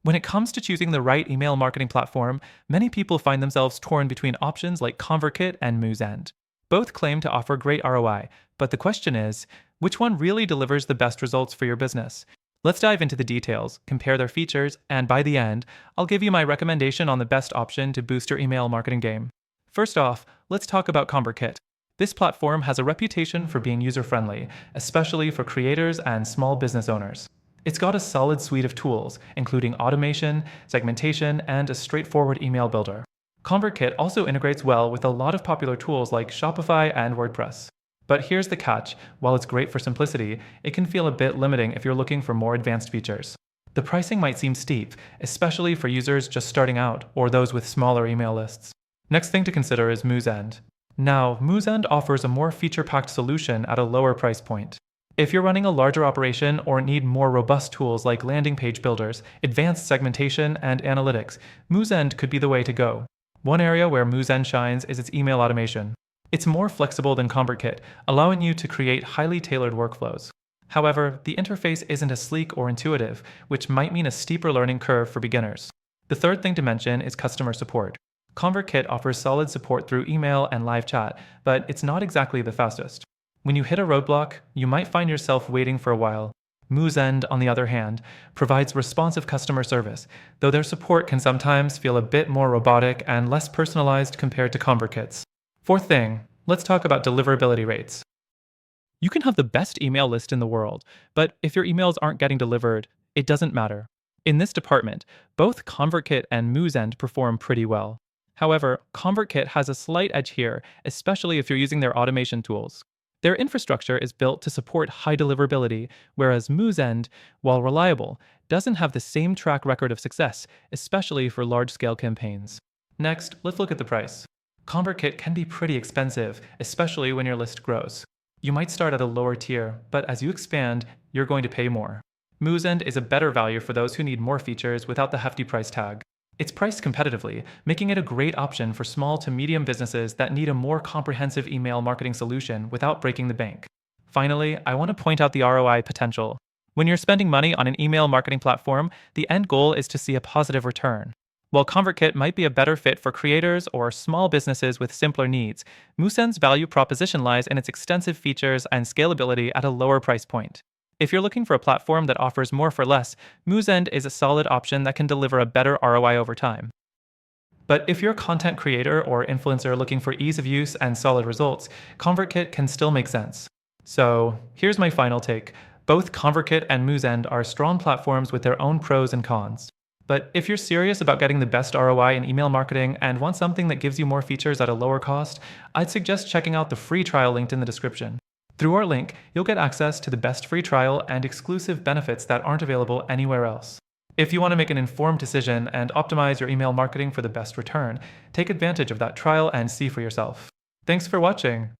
When it comes to choosing the right email marketing platform, many people find themselves torn between options like ConvertKit and Moosend. Both claim to offer great ROI, but the question is, which one really delivers the best results for your business? Let's dive into the details, compare their features, and by the end, I'll give you my recommendation on the best option to boost your email marketing game. First off, let's talk about ConvertKit. This platform has a reputation for being user-friendly, especially for creators and small business owners. It's got a solid suite of tools, including automation, segmentation, and a straightforward email builder. ConvertKit also integrates well with a lot of popular tools like Shopify and WordPress. But here's the catch: while it's great for simplicity, it can feel a bit limiting if you're looking for more advanced features. The pricing might seem steep, especially for users just starting out or those with smaller email lists. Next thing to consider is Moosend. Now, Moosend offers a more feature-packed solution at a lower price point. If you're running a larger operation or need more robust tools like landing page builders, advanced segmentation, and analytics, Moosend could be the way to go. One area where Moosend shines is its email automation. It's more flexible than ConvertKit, allowing you to create highly tailored workflows. However, the interface isn't as sleek or intuitive, which might mean a steeper learning curve for beginners. The third thing to mention is customer support. ConvertKit offers solid support through email and live chat, but it's not exactly the fastest. When you hit a roadblock, you might find yourself waiting for a while. Moosend, on the other hand, provides responsive customer service, though their support can sometimes feel a bit more robotic and less personalized compared to ConvertKit's. Fourth thing, let's talk about deliverability rates. You can have the best email list in the world, but if your emails aren't getting delivered, it doesn't matter. In this department, both ConvertKit and Moosend perform pretty well. However, ConvertKit has a slight edge here, especially if you're using their automation tools. Their infrastructure is built to support high deliverability, whereas Moosend, while reliable, doesn't have the same track record of success, especially for large-scale campaigns. Next, let's look at the price. ConvertKit can be pretty expensive, especially when your list grows. You might start at a lower tier, but as you expand, you're going to pay more. Moosend is a better value for those who need more features without the hefty price tag. It's priced competitively, making it a great option for small to medium businesses that need a more comprehensive email marketing solution without breaking the bank. Finally, I want to point out the ROI potential. When you're spending money on an email marketing platform, the end goal is to see a positive return. While ConvertKit might be a better fit for creators or small businesses with simpler needs, Moosend's value proposition lies in its extensive features and scalability at a lower price point. If you're looking for a platform that offers more for less, Moosend is a solid option that can deliver a better ROI over time. But if you're a content creator or influencer looking for ease of use and solid results, ConvertKit can still make sense. So here's my final take. Both ConvertKit and Moosend are strong platforms with their own pros and cons. But if you're serious about getting the best ROI in email marketing and want something that gives you more features at a lower cost, I'd suggest checking out the free trial linked in the description. Through our link, you'll get access to the best free trial and exclusive benefits that aren't available anywhere else. If you want to make an informed decision and optimize your email marketing for the best return, take advantage of that trial and see for yourself. Thanks for watching.